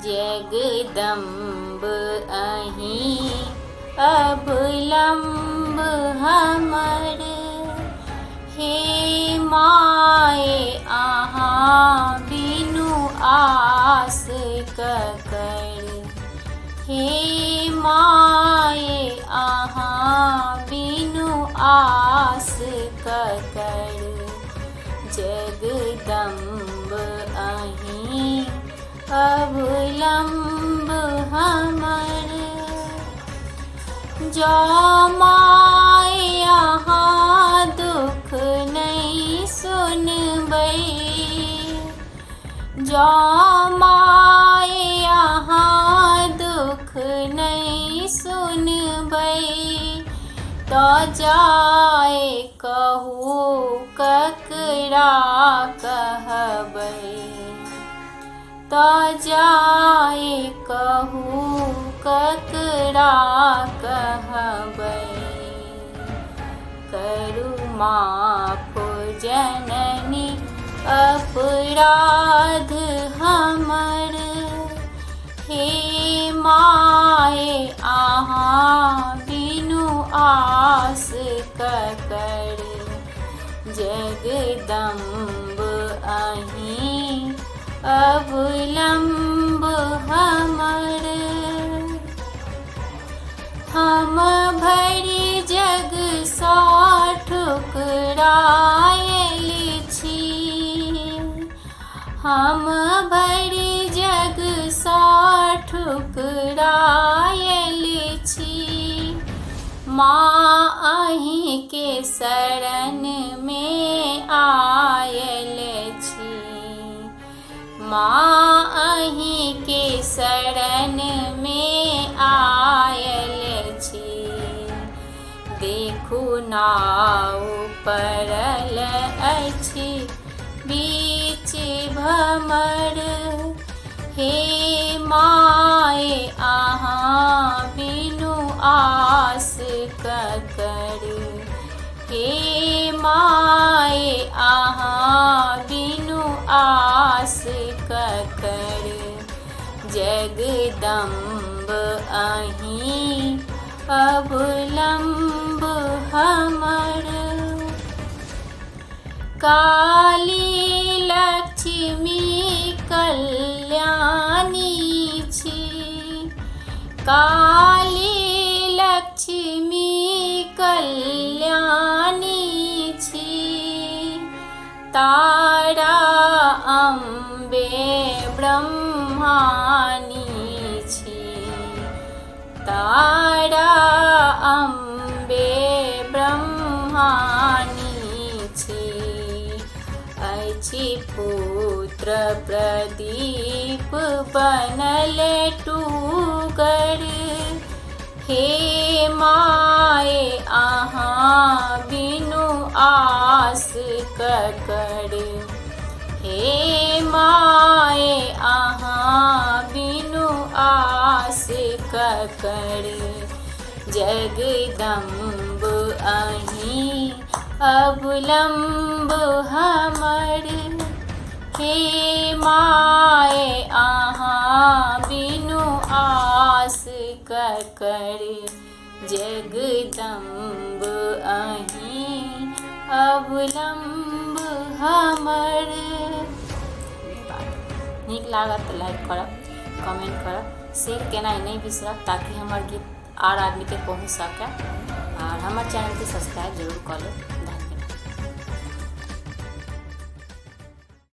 जगदम्ब अहीं अवलंब हमर, हे माए अहाँ बिनु आस ककर, हे माए अहाँ बिनु आस ककर। जगदम्ब अहीं अवलंब हमर, जो माए अहाँ दुख नहीं सुनबै, जो माए अहाँ दुख नहीं सुनबै, तो जाए कहू ककरा कहबै, तो जाए कहू ककरा कहबै। करू माफ जननी अपराध हमर, हे माए अहाँ बिनु आस ककर। जगदम्ब अहीं अवलंब हमर, हम भरि जग सा ठुकरायल छी, हम भरि जग सा ठुकरायल छी। माँ अहीं के शरण में आयल छी, माँ अहीं के शरण में आयल छी। देखू नाव पड़ल अछि बीच भमर, हे माए अहाँ बिनु आस ककर, हे माए अहाँ बिनु आस ककर। जगदम्ब अहीं अवलंब हमर, काली लक्ष्मी कल्याणी छी, काली लक्ष्मी कल्याणी छी। तारा अम्बे ब्रह्माणी छी, तारा अम्बे ब्रह्माणी छी। अछि पुत्र प्रदीप बनल टूगर, हे माए अहाँ बिनु आस ककर, हे माए अहाँ बिनु आस ककर। जगदम्ब अहीं अवलंब हमर, हे माए अहाँ बिनु आस ककर। जगदम्ब अहीं अवलंब हमर। नीक लागत तो लाइक करब, कमेंट करब, शेयर केना नहीं बिसरब, ताकि हमार गीत आर आदमी के पहुँच सके। और हमारे चैनल के सब्सक्राइब जरूर कर लें।